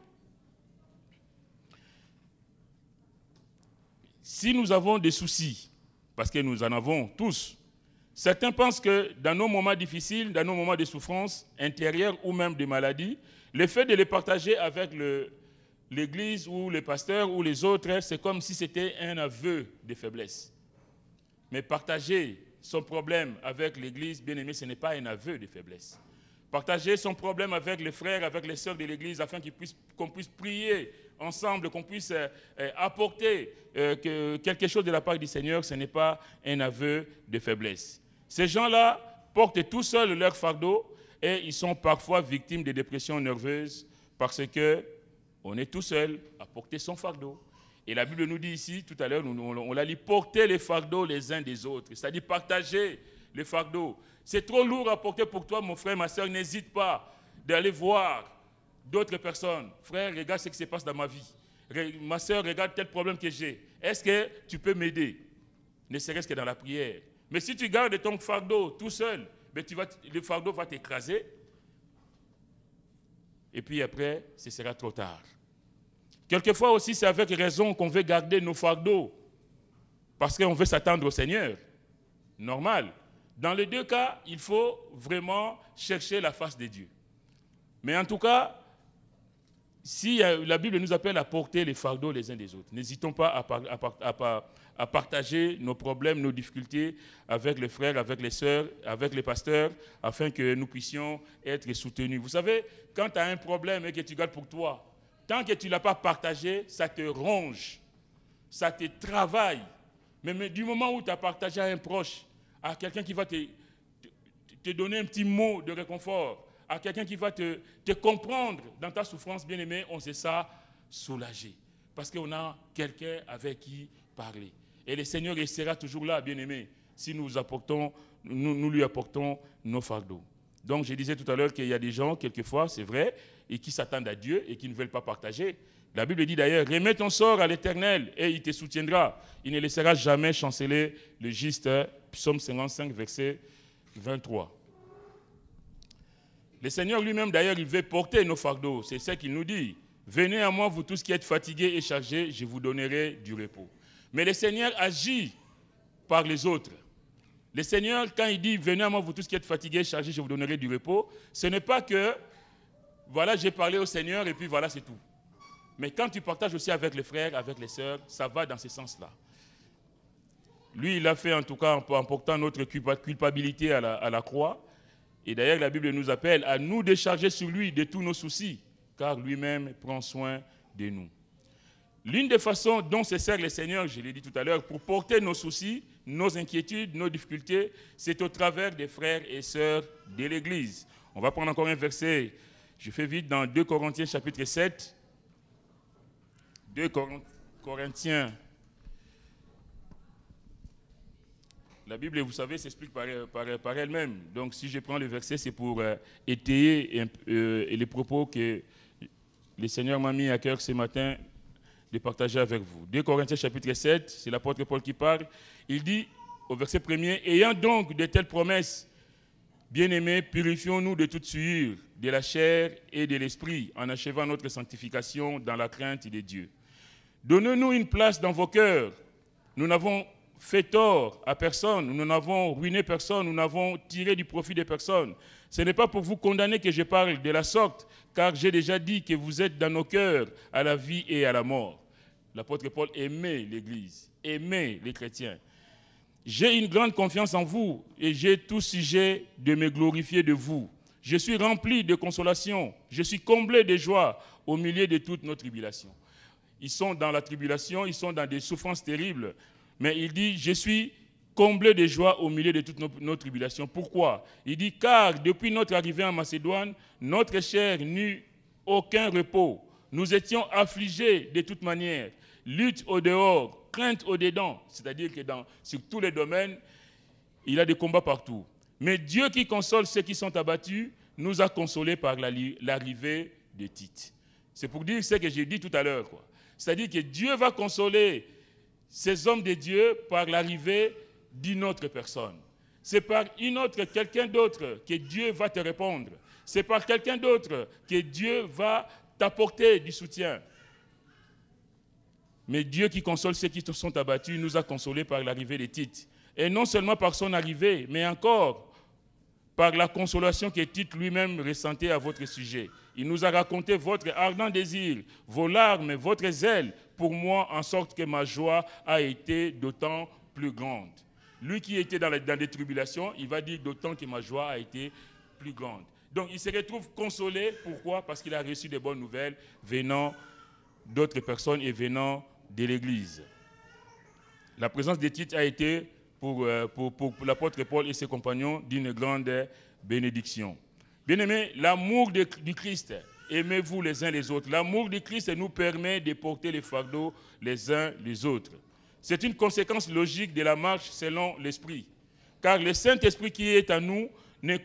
Si nous avons des soucis, parce que nous en avons tous, certains pensent que dans nos moments difficiles, dans nos moments de souffrance intérieure ou même de maladie, le fait de les partager avec l'Église ou le pasteur ou les autres, c'est comme si c'était un aveu de faiblesse. Mais partager son problème avec l'Église, bien aimé, ce n'est pas un aveu de faiblesse. Partager son problème avec les frères, avec les sœurs de l'Église, afin qu'on puisse prier ensemble, qu'on puisse apporter quelque chose de la part du Seigneur, ce n'est pas un aveu de faiblesse. Ces gens-là portent tout seuls leur fardeau et ils sont parfois victimes de dépressions nerveuses parce qu'on est tout seul à porter son fardeau. Et la Bible nous dit ici, tout à l'heure, on l'a dit, porter les fardeaux les uns des autres, c'est-à-dire partager les fardeaux. C'est trop lourd à porter pour toi, mon frère, ma soeur, n'hésite pas d'aller voir d'autres personnes. Frère, regarde ce qui se passe dans ma vie. Ma soeur, regarde tel problème que j'ai. Est-ce que tu peux m'aider? Ne serait-ce que dans la prière. Mais si tu gardes ton fardeau tout seul, le fardeau va t'écraser. Et puis après, ce sera trop tard. Quelquefois aussi, c'est avec raison qu'on veut garder nos fardeaux. Parce qu'on veut s'attendre au Seigneur. Normal. Dans les deux cas, il faut vraiment chercher la face de Dieu. Mais en tout cas, si la Bible nous appelle à porter les fardeaux les uns des autres, n'hésitons pas à partager nos problèmes, nos difficultés avec les frères, avec les sœurs, avec les pasteurs, afin que nous puissions être soutenus. Vous savez, quand tu as un problème et que tu gardes pour toi, tant que tu ne l'as pas partagé, ça te ronge, ça te travaille. Mais du moment où tu as partagé à un proche, à quelqu'un qui va te donner un petit mot de réconfort, à quelqu'un qui va te comprendre dans ta souffrance, bien-aimé, on sait ça soulagé. Parce qu'on a quelqu'un avec qui parler. Et le Seigneur il sera toujours là, bien-aimé, si nous lui apportons nos fardeaux. Donc, je disais tout à l'heure qu'il y a des gens, quelquefois, c'est vrai, et qui s'attendent à Dieu et qui ne veulent pas partager. La Bible dit d'ailleurs, remets ton sort à l'Éternel et il te soutiendra. Il ne laissera jamais chanceler le juste. Psaume 55, verset 23. Le Seigneur lui-même, d'ailleurs, il veut porter nos fardeaux. C'est ce qu'il nous dit. Venez à moi, vous tous qui êtes fatigués et chargés, je vous donnerai du repos. Mais le Seigneur agit par les autres. Le Seigneur, quand il dit, venez à moi, vous tous qui êtes fatigués et chargés, je vous donnerai du repos, ce n'est pas que, voilà, j'ai parlé au Seigneur et puis voilà, c'est tout. Mais quand tu partages aussi avec les frères, avec les sœurs, ça va dans ce sens-là. Lui, il a fait en tout cas en portant notre culpabilité à la croix. Et d'ailleurs, la Bible nous appelle à nous décharger sur lui de tous nos soucis, car lui-même prend soin de nous. L'une des façons dont se sert le Seigneur, je l'ai dit tout à l'heure, pour porter nos soucis, nos inquiétudes, nos difficultés, c'est au travers des frères et sœurs de l'Église. On va prendre encore un verset, je fais vite, dans 2 Corinthiens chapitre 7. 2 Corinthiens. La Bible, vous savez, s'explique par elle-même. Donc, si je prends le verset, c'est pour étayer les propos que le Seigneur m'a mis à cœur ce matin de partager avec vous. 2 Corinthiens chapitre 7, c'est l'apôtre Paul qui parle. Il dit, au verset 1er, « Ayant donc de telles promesses, bien-aimés, purifions-nous de toute souillure, de la chair et de l'esprit, en achevant notre sanctification dans la crainte de Dieu. Donnez-nous une place dans vos cœurs. Nous n'avons fait tort à personne, nous n'avons ruiné personne, nous n'avons tiré du profit de personne. Ce n'est pas pour vous condamner que je parle de la sorte, car j'ai déjà dit que vous êtes dans nos cœurs à la vie et à la mort. » L'apôtre Paul aimait l'Église, aimait les chrétiens. « J'ai une grande confiance en vous et j'ai tout sujet de me glorifier de vous. Je suis rempli de consolation, je suis comblé de joie au milieu de toutes nos tribulations. » Ils sont dans la tribulation, ils sont dans des souffrances terribles. Mais il dit, je suis comblé de joie au milieu de toutes nos tribulations. Pourquoi? Il dit, car depuis notre arrivée en Macédoine, notre chair n'eut aucun repos. Nous étions affligés de toute manière. Lutte au dehors, crainte au dedans. C'est-à-dire que sur tous les domaines, il y a des combats partout. Mais Dieu qui console ceux qui sont abattus, nous a consolés par l'arrivée de Tite. C'est pour dire ce que j'ai dit tout à l'heure, quoi. C'est-à-dire que Dieu va consoler ces hommes de Dieu par l'arrivée d'une autre personne. C'est par quelqu'un d'autre que Dieu va te répondre. C'est par quelqu'un d'autre que Dieu va t'apporter du soutien. Mais Dieu qui console ceux qui sont abattus nous a consolés par l'arrivée de Tite. Et non seulement par son arrivée, mais encore par la consolation que Tite lui-même ressentait à votre sujet. Il nous a raconté votre ardent désir, vos larmes, votre zèle pour moi, en sorte que ma joie a été d'autant plus grande. Lui qui était dans des tribulations, il va dire d'autant que ma joie a été plus grande. Donc il se retrouve consolé. Pourquoi? Parce qu'il a reçu des bonnes nouvelles venant d'autres personnes et venant de l'Église. La présence de Tite a été pour l'apôtre Paul et ses compagnons d'une grande bénédiction. Bien-aimés, l'amour du Christ, aimez-vous les uns les autres. L'amour du Christ nous permet de porter les fardeaux les uns les autres. C'est une conséquence logique de la marche selon l'Esprit. Car le Saint-Esprit qui est en nous ne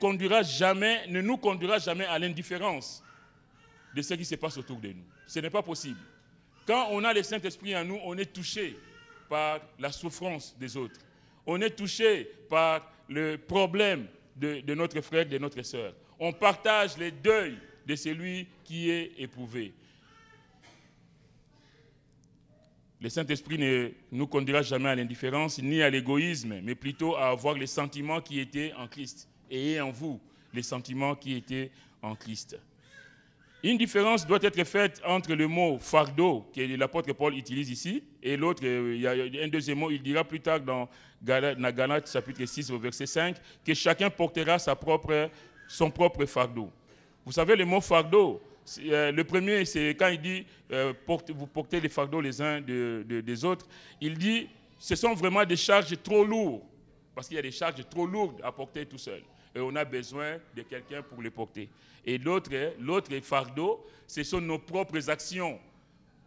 nous conduira jamais à l'indifférence de ce qui se passe autour de nous. Ce n'est pas possible. Quand on a le Saint-Esprit en nous, on est touché par la souffrance des autres. On est touché par le problème de notre frère, de notre sœur. On partage les deuils de celui qui est éprouvé. Le Saint-Esprit ne nous conduira jamais à l'indifférence ni à l'égoïsme, mais plutôt à avoir les sentiments qui étaient en Christ. Ayez en vous les sentiments qui étaient en Christ. Une différence doit être faite entre le mot fardeau, que l'apôtre Paul utilise ici, et l'autre, il y a un deuxième mot, il dira plus tard dans Galates chapitre 6 au verset 5, que chacun portera son propre fardeau. Vous savez, le mot fardeau, le premier, c'est quand il dit vous portez les fardeaux les uns des autres, il dit ce sont vraiment des charges trop lourdes, parce qu'il y a des charges trop lourdes à porter tout seul. Et on a besoin de quelqu'un pour les porter. Et l'autre fardeau, ce sont nos propres actions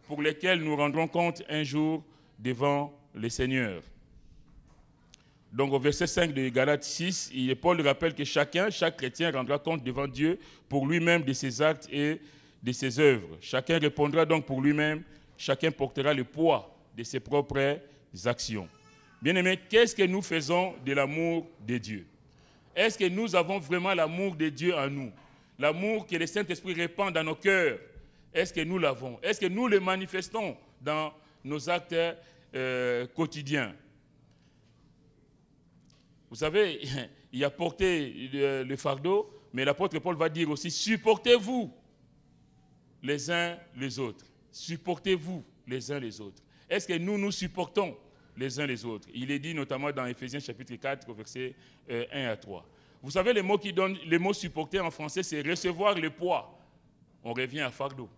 pour lesquelles nous rendrons compte un jour devant le Seigneur. Donc au verset 5 de Galates 6, Paul rappelle que chaque chrétien rendra compte devant Dieu pour lui-même de ses actes et de ses œuvres. Chacun répondra donc pour lui-même, chacun portera le poids de ses propres actions. Bien-aimés, qu'est-ce que nous faisons de l'amour de Dieu? Est-ce que nous avons vraiment l'amour de Dieu en nous? L'amour que le Saint-Esprit répand dans nos cœurs, est-ce que nous l'avons? Est-ce que nous le manifestons dans nos actes quotidiens? Vous savez, il y a porté le fardeau, mais l'apôtre Paul va dire aussi, supportez-vous les uns les autres. Supportez-vous les uns les autres. Est-ce que nous supportons les uns les autres? Il est dit notamment dans Éphésiens chapitre 4, versets 1 à 3. Vous savez, le mot supporter en français, c'est recevoir le poids. On revient à fardeau.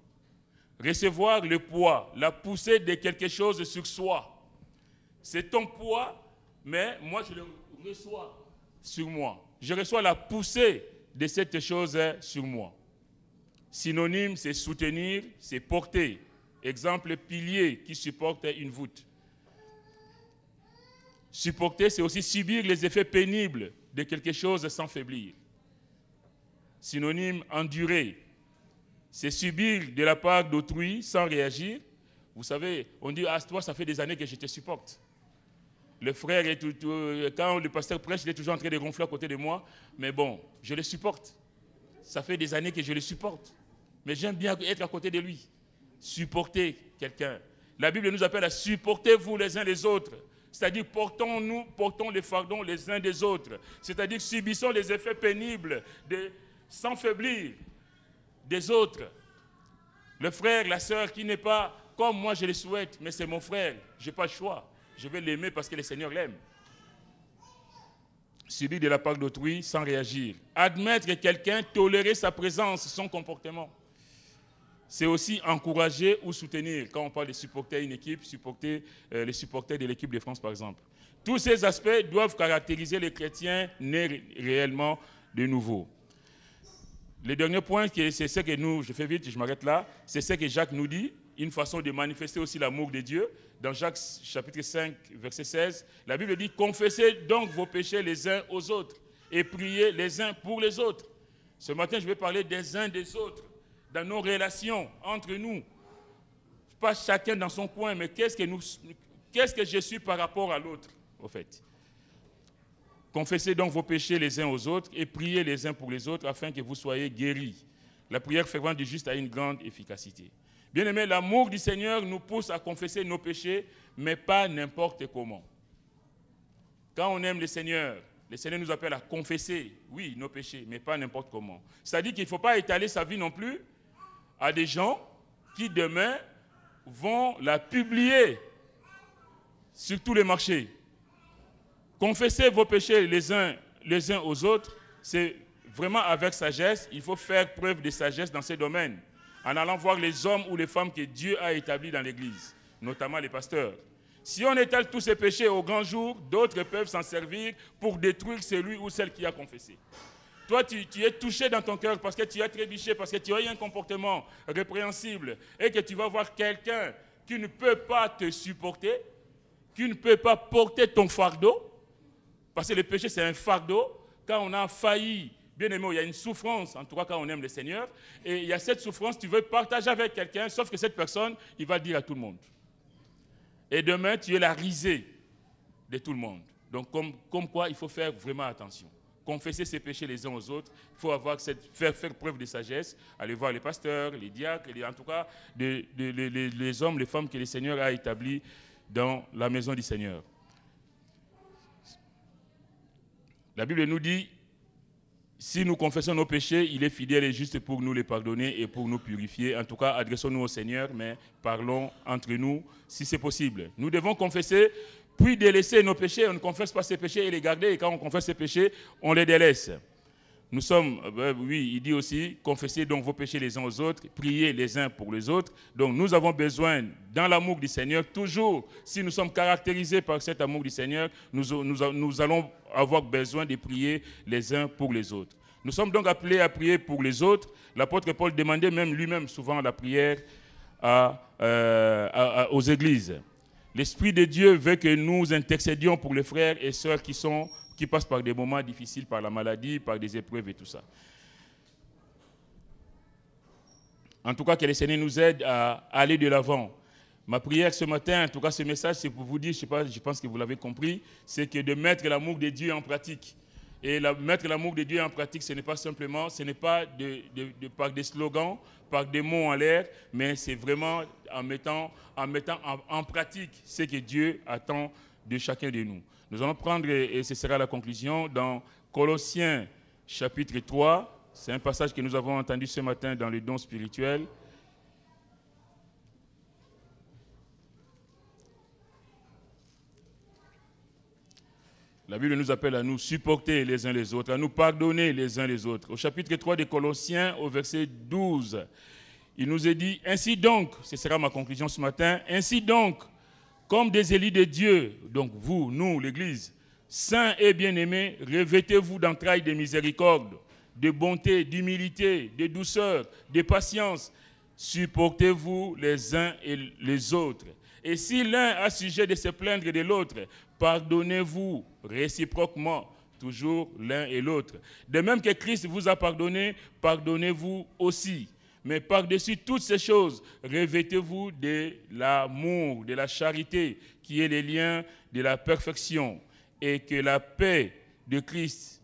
Recevoir le poids, la poussée de quelque chose sur soi. C'est ton poids, mais moi je le reçois sur moi. Je reçois la poussée de cette chose sur moi. Synonyme, c'est soutenir, c'est porter. Exemple, pilier qui supporte une voûte. Supporter, c'est aussi subir les effets pénibles de quelque chose sans faiblir. Synonyme, endurer. C'est subir de la part d'autrui sans réagir. Vous savez, on dit, ah, toi, ça fait des années que je te supporte. Le frère, quand le pasteur prêche, il est toujours en train de ronfler à côté de moi. Mais bon, je le supporte. Ça fait des années que je le supporte. Mais j'aime bien être à côté de lui. Supporter quelqu'un. La Bible nous appelle à supporter-vous les uns les autres. C'est-à-dire, portons les fardons les uns des autres. C'est-à-dire, subissons les effets pénibles sans faiblir des autres. Le frère, la sœur qui n'est pas comme moi je le souhaite, mais c'est mon frère, je n'ai pas le choix. Je vais l'aimer parce que le Seigneur l'aime. Subir de la part d'autrui sans réagir. Admettre quelqu'un, tolérer sa présence, son comportement. C'est aussi encourager ou soutenir. Quand on parle de supporter une équipe, supporter les supporters de l'équipe de France, par exemple. Tous ces aspects doivent caractériser les chrétiens nés réellement de nouveau. Le dernier point, c'est ce que nous, je fais vite, je m'arrête là, c'est ce que Jacques nous dit, une façon de manifester aussi l'amour de Dieu. Dans Jacques chapitre 5, verset 16, la Bible dit « Confessez donc vos péchés les uns aux autres et priez les uns pour les autres. » Ce matin, je vais parler des uns des autres, dans nos relations entre nous. Pas chacun dans son coin, mais qu'est-ce que je suis par rapport à l'autre, au fait. Confessez donc vos péchés les uns aux autres et priez les uns pour les autres afin que vous soyez guéris. La prière fervente du juste a une grande efficacité. Bien-aimés, l'amour du Seigneur nous pousse à confesser nos péchés, mais pas n'importe comment. Quand on aime le Seigneur nous appelle à confesser, oui, nos péchés, mais pas n'importe comment. C'est-à-dire qu'il ne faut pas étaler sa vie non plus à des gens qui demain vont la publier sur tous les marchés. Confessez vos péchés les uns aux autres, c'est vraiment avec sagesse. Il faut faire preuve de sagesse dans ces domaines, en allant voir les hommes ou les femmes que Dieu a établis dans l'Église, notamment les pasteurs. Si on étale tous ces péchés au grand jour, d'autres peuvent s'en servir pour détruire celui ou celle qui a confessé. Toi, tu es touché dans ton cœur parce que tu as trébuché, parce que tu as eu un comportement répréhensible et que tu vas voir quelqu'un qui ne peut pas te supporter, qui ne peut pas porter ton fardeau, parce que le péché, c'est un fardeau. Quand on a failli, bien aimé, il y a une souffrance, en tout cas quand on aime le Seigneur, et il y a cette souffrance, tu veux partager avec quelqu'un, sauf que cette personne, il va le dire à tout le monde. Et demain, tu es la risée de tout le monde. Donc, comme quoi, il faut faire vraiment attention. Confesser ses péchés les uns aux autres, il faut faire preuve de sagesse, aller voir les pasteurs, les diacres, en tout cas, les hommes, les femmes que le Seigneur a établis dans la maison du Seigneur. La Bible nous dit, si nous confessons nos péchés, il est fidèle et juste pour nous les pardonner et pour nous purifier. En tout cas, adressons-nous au Seigneur, mais parlons entre nous si c'est possible. Nous devons confesser, puis délaisser nos péchés. On ne confesse pas ses péchés et les garder. Et quand on confesse ses péchés, on les délaisse. Nous sommes, oui, il dit aussi, confessez donc vos péchés les uns aux autres, priez les uns pour les autres. Donc nous avons besoin, dans l'amour du Seigneur, toujours, si nous sommes caractérisés par cet amour du Seigneur, nous allons avoir besoin de prier les uns pour les autres. Nous sommes donc appelés à prier pour les autres. L'apôtre Paul demandait même lui-même souvent la prière aux églises. L'Esprit de Dieu veut que nous intercédions pour les frères et sœurs qui passent par des moments difficiles, par la maladie, par des épreuves et tout ça. En tout cas, que le Seigneur nous aide à aller de l'avant. Ma prière ce matin, en tout cas ce message, c'est pour vous dire, je pense que vous l'avez compris, c'est que de mettre l'amour de Dieu en pratique. Et mettre l'amour de Dieu en pratique, ce n'est pas simplement, ce n'est pas par des slogans, par des mots en l'air, mais c'est vraiment en mettant en pratique ce que Dieu attend de chacun de nous. Nous allons prendre, et ce sera la conclusion, dans Colossiens chapitre 3. C'est un passage que nous avons entendu ce matin dans les dons spirituels. La Bible nous appelle à nous supporter les uns les autres, à nous pardonner les uns les autres. Au chapitre 3 de Colossiens, au verset 12, il nous est dit, ainsi donc, ce sera ma conclusion ce matin, ainsi donc, comme des élus de Dieu, donc vous, nous, l'Église, saints et bien-aimés, revêtez-vous d'entrailles de miséricorde, de bonté, d'humilité, de douceur, de patience. Supportez-vous les uns et les autres. Et si l'un a sujet de se plaindre de l'autre, pardonnez-vous réciproquement, toujours l'un et l'autre. De même que Christ vous a pardonné, pardonnez-vous aussi. Mais par-dessus toutes ces choses, revêtez-vous de l'amour, de la charité, qui est le lien de la perfection. Et que la paix de Christ,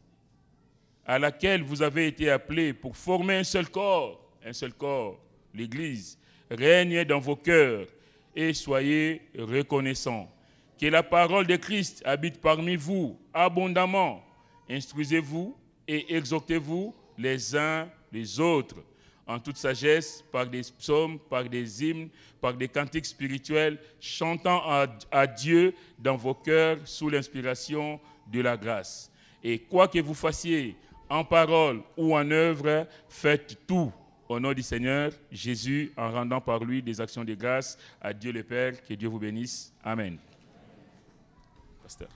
à laquelle vous avez été appelés pour former un seul corps, l'Église, règne dans vos cœurs et soyez reconnaissants. Que la parole de Christ habite parmi vous abondamment. Instruisez-vous et exhortez-vous les uns les autres, en toute sagesse, par des psaumes, par des hymnes, par des cantiques spirituels, chantant à Dieu dans vos cœurs sous l'inspiration de la grâce. Et quoi que vous fassiez, en parole ou en œuvre, faites tout au nom du Seigneur Jésus, en rendant par lui des actions de grâce à Dieu le Père. Que Dieu vous bénisse. Amen. Pasteur.